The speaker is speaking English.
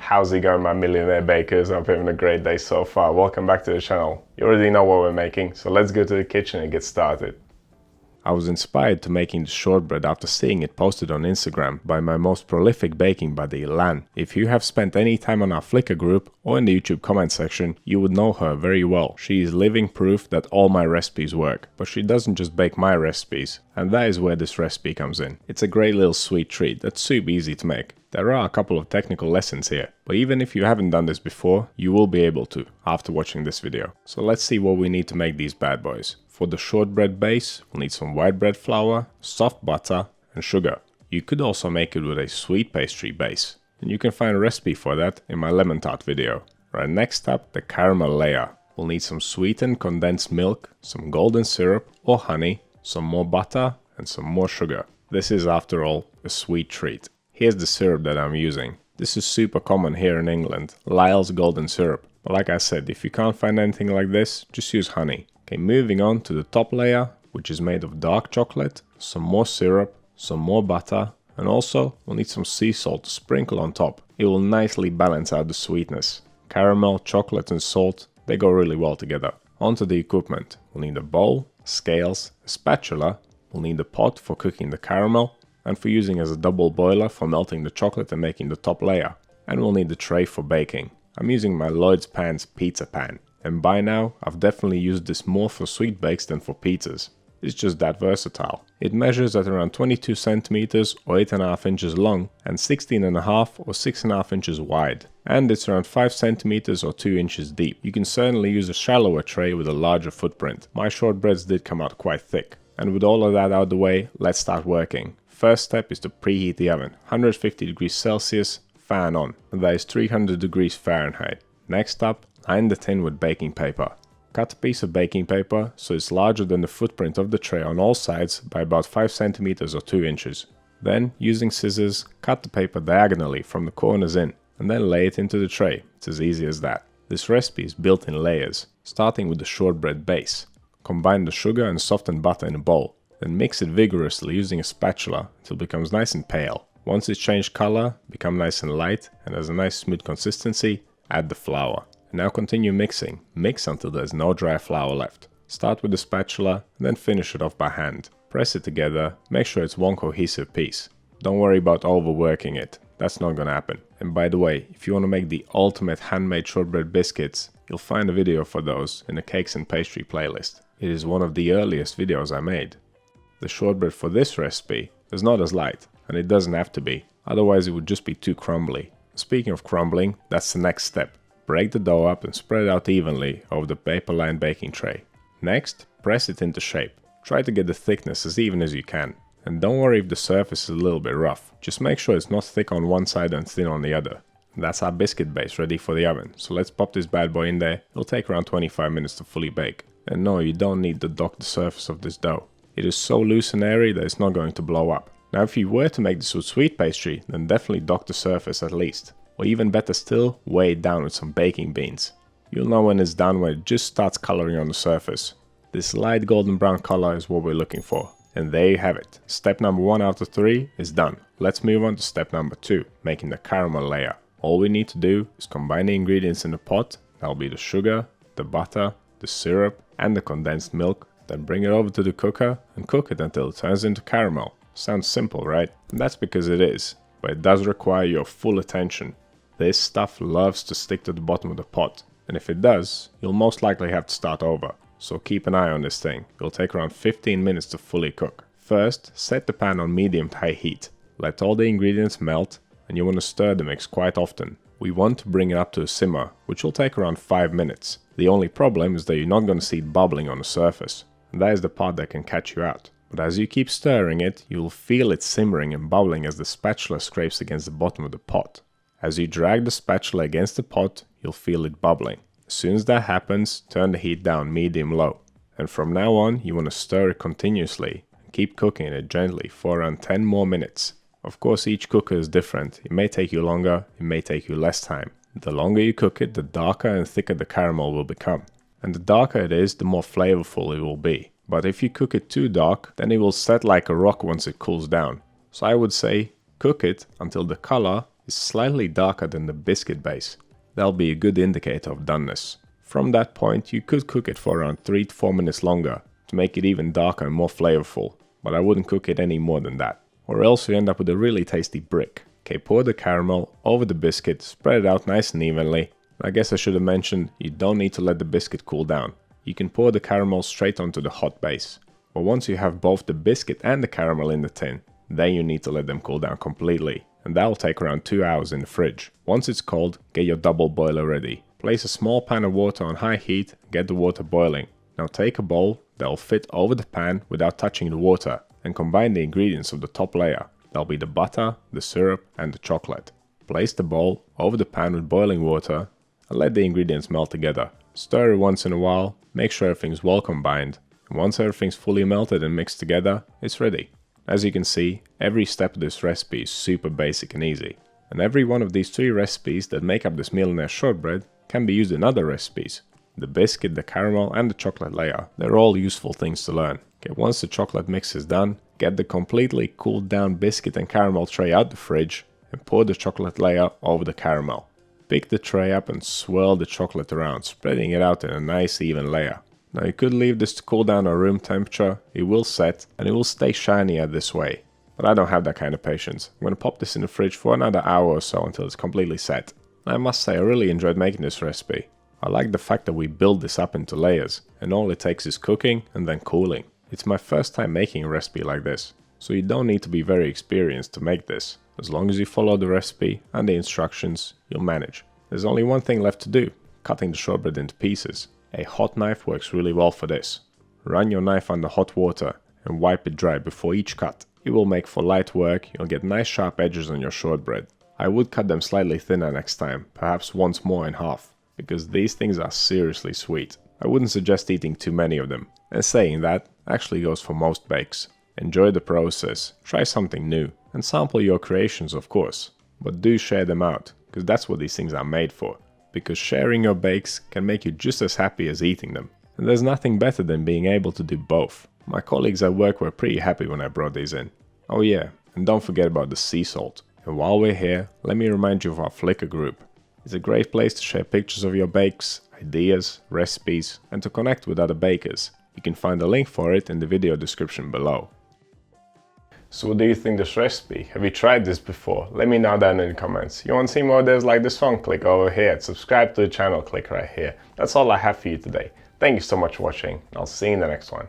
How's it going, my millionaire bakers? I'm having a great day so far. Welcome back to the channel. You already know what we're making, so let's go to the kitchen and get started. I was inspired to making the shortbread after seeing it posted on Instagram by my most prolific baking buddy, Lan. If you have spent any time on our Flickr group or in the YouTube comment section, you would know her very well. She is living proof that all my recipes work, but she doesn't just bake my recipes, and that is where this recipe comes in. It's a great little sweet treat that's super easy to make. There are a couple of technical lessons here, but even if you haven't done this before, you will be able to after watching this video. So let's see what we need to make these bad boys. For the shortbread base, we'll need some white bread flour, soft butter, and sugar. You could also make it with a sweet pastry base, and you can find a recipe for that in my lemon tart video. Right, next up, the caramel layer. We'll need some sweetened condensed milk, some golden syrup or honey, some more butter, and some more sugar. This is, after all, a sweet treat. Here's the syrup that I'm using. This is super common here in England, Lyle's golden syrup. But like I said, if you can't find anything like this, just use honey. Okay, moving on to the top layer, which is made of dark chocolate, some more syrup, some more butter, and also we'll need some sea salt to sprinkle on top. It will nicely balance out the sweetness. Caramel, chocolate and salt, they go really well together. Onto the equipment. We'll need a bowl, scales, a spatula, we'll need a pot for cooking the caramel, and for using as a double boiler for melting the chocolate and making the top layer. And we'll need the tray for baking. I'm using my Lloyd's Pans pizza pan. And by now, I've definitely used this more for sweet bakes than for pizzas. It's just that versatile. It measures at around 22 centimeters or 8.5 inches long and 16.5 or 6.5 inches wide. And it's around 5 centimeters or 2 inches deep. You can certainly use a shallower tray with a larger footprint. My shortbreads did come out quite thick. And with all of that out of the way, let's start working. First step is to preheat the oven. 150 degrees Celsius, fan on. And that is 300 degrees Fahrenheit. Next up, line the tin with baking paper. Cut a piece of baking paper so it's larger than the footprint of the tray on all sides by about 5 centimeters or 2 inches. Then, using scissors, cut the paper diagonally from the corners in, and then lay it into the tray. It's as easy as that. This recipe is built in layers, starting with the shortbread base. Combine the sugar and softened butter in a bowl, then mix it vigorously using a spatula until it becomes nice and pale. Once it's changed color, become nice and light, and has a nice smooth consistency, add the flour. Now continue mixing. Mix until there's no dry flour left. Start with the spatula and then finish it off by hand. Press it together, make sure it's one cohesive piece. Don't worry about overworking it, that's not gonna happen. And by the way, if you want to make the ultimate handmade shortbread biscuits, you'll find a video for those in the cakes and pastry playlist. It is one of the earliest videos I made. The shortbread for this recipe is not as light, and it doesn't have to be, otherwise it would just be too crumbly. Speaking of crumbling, that's the next step. Break the dough up and spread it out evenly over the paper-lined baking tray. Next, press it into shape. Try to get the thickness as even as you can. And don't worry if the surface is a little bit rough. Just make sure it's not thick on one side and thin on the other. And that's our biscuit base ready for the oven. So let's pop this bad boy in there. It'll take around 25 minutes to fully bake. And no, you don't need to dock the surface of this dough. It is so loose and airy that it's not going to blow up. Now if you were to make this with sweet pastry, then definitely dock the surface at least. Or even better still, weigh it down with some baking beans. You'll know when it's done when it just starts coloring on the surface. This light golden brown color is what we're looking for. And there you have it. Step number 1 out of 3 is done. Let's move on to step number 2, making the caramel layer. All we need to do is combine the ingredients in the pot. That'll be the sugar, the butter, the syrup, and the condensed milk. Then bring it over to the cooker and cook it until it turns into caramel. Sounds simple, right? And that's because it is, but it does require your full attention. This stuff loves to stick to the bottom of the pot, and if it does, you'll most likely have to start over. So keep an eye on this thing. It'll take around 15 minutes to fully cook. First, set the pan on medium to high heat. Let all the ingredients melt, and you want to stir the mix quite often. We want to bring it up to a simmer, which will take around 5 minutes. The only problem is that you're not going to see it bubbling on the surface, and that is the part that can catch you out. But as you keep stirring it, you'll feel it simmering and bubbling as the spatula scrapes against the bottom of the pot. As you drag the spatula against the pot, you'll feel it bubbling. As soon as that happens, turn the heat down medium-low. And from now on, you want to stir it continuously and keep cooking it gently for around 10 more minutes. Of course, each cooker is different. It may take you longer, it may take you less time. The longer you cook it, the darker and thicker the caramel will become. And the darker it is, the more flavorful it will be. But if you cook it too dark, then it will set like a rock once it cools down. So I would say, cook it until the color is slightly darker than the biscuit base. That'll be a good indicator of doneness. From that point, you could cook it for around 3 to 4 minutes longer to make it even darker and more flavorful, but I wouldn't cook it any more than that, or else you end up with a really tasty brick. Okay, pour the caramel over the biscuit, spread it out nice and evenly. I guess I should have mentioned, you don't need to let the biscuit cool down. You can pour the caramel straight onto the hot base. But once you have both the biscuit and the caramel in the tin, then you need to let them cool down completely, and that will take around 2 hours in the fridge. Once it's cold, get your double boiler ready. Place a small pan of water on high heat, get the water boiling. Now take a bowl that will fit over the pan without touching the water, and combine the ingredients of the top layer. That'll be the butter, the syrup and the chocolate. Place the bowl over the pan with boiling water and let the ingredients melt together. Stir it once in a while, make sure everything's well combined, and once everything's fully melted and mixed together, it's ready. As you can see, every step of this recipe is super basic and easy, and every one of these 3 recipes that make up this Millionaire shortbread can be used in other recipes. The biscuit, the caramel and the chocolate layer, they're all useful things to learn. Okay, once the chocolate mix is done, get the completely cooled down biscuit and caramel tray out the fridge and pour the chocolate layer over the caramel. Pick the tray up and swirl the chocolate around, spreading it out in a nice even layer. Now you could leave this to cool down at room temperature, it will set and it will stay shiny at this way. But I don't have that kind of patience. I'm going to pop this in the fridge for another hour or so until it's completely set. And I must say I really enjoyed making this recipe. I like the fact that we build this up into layers and all it takes is cooking and then cooling. It's my first time making a recipe like this, so you don't need to be very experienced to make this. As long as you follow the recipe and the instructions, you'll manage. There's only one thing left to do, cutting the shortbread into pieces. A hot knife works really well for this. Run your knife under hot water and wipe it dry before each cut. It will make for light work, you'll get nice sharp edges on your shortbread. I would cut them slightly thinner next time, perhaps once more in half, because these things are seriously sweet. I wouldn't suggest eating too many of them, and saying that actually goes for most bakes. Enjoy the process, try something new, and sample your creations of course, but do share them out, because that's what these things are made for. Because sharing your bakes can make you just as happy as eating them. And there's nothing better than being able to do both. My colleagues at work were pretty happy when I brought these in. Oh yeah, and don't forget about the sea salt. And while we're here, let me remind you of our Flickr group. It's a great place to share pictures of your bakes, ideas, recipes, and to connect with other bakers. You can find a link for it in the video description below. So what do you think of this recipe? Have you tried this before? Let me know down in the comments. You want to see more videos like this one? Click over here. Subscribe to the channel, click right here. That's all I have for you today. Thank you so much for watching. I'll see you in the next one.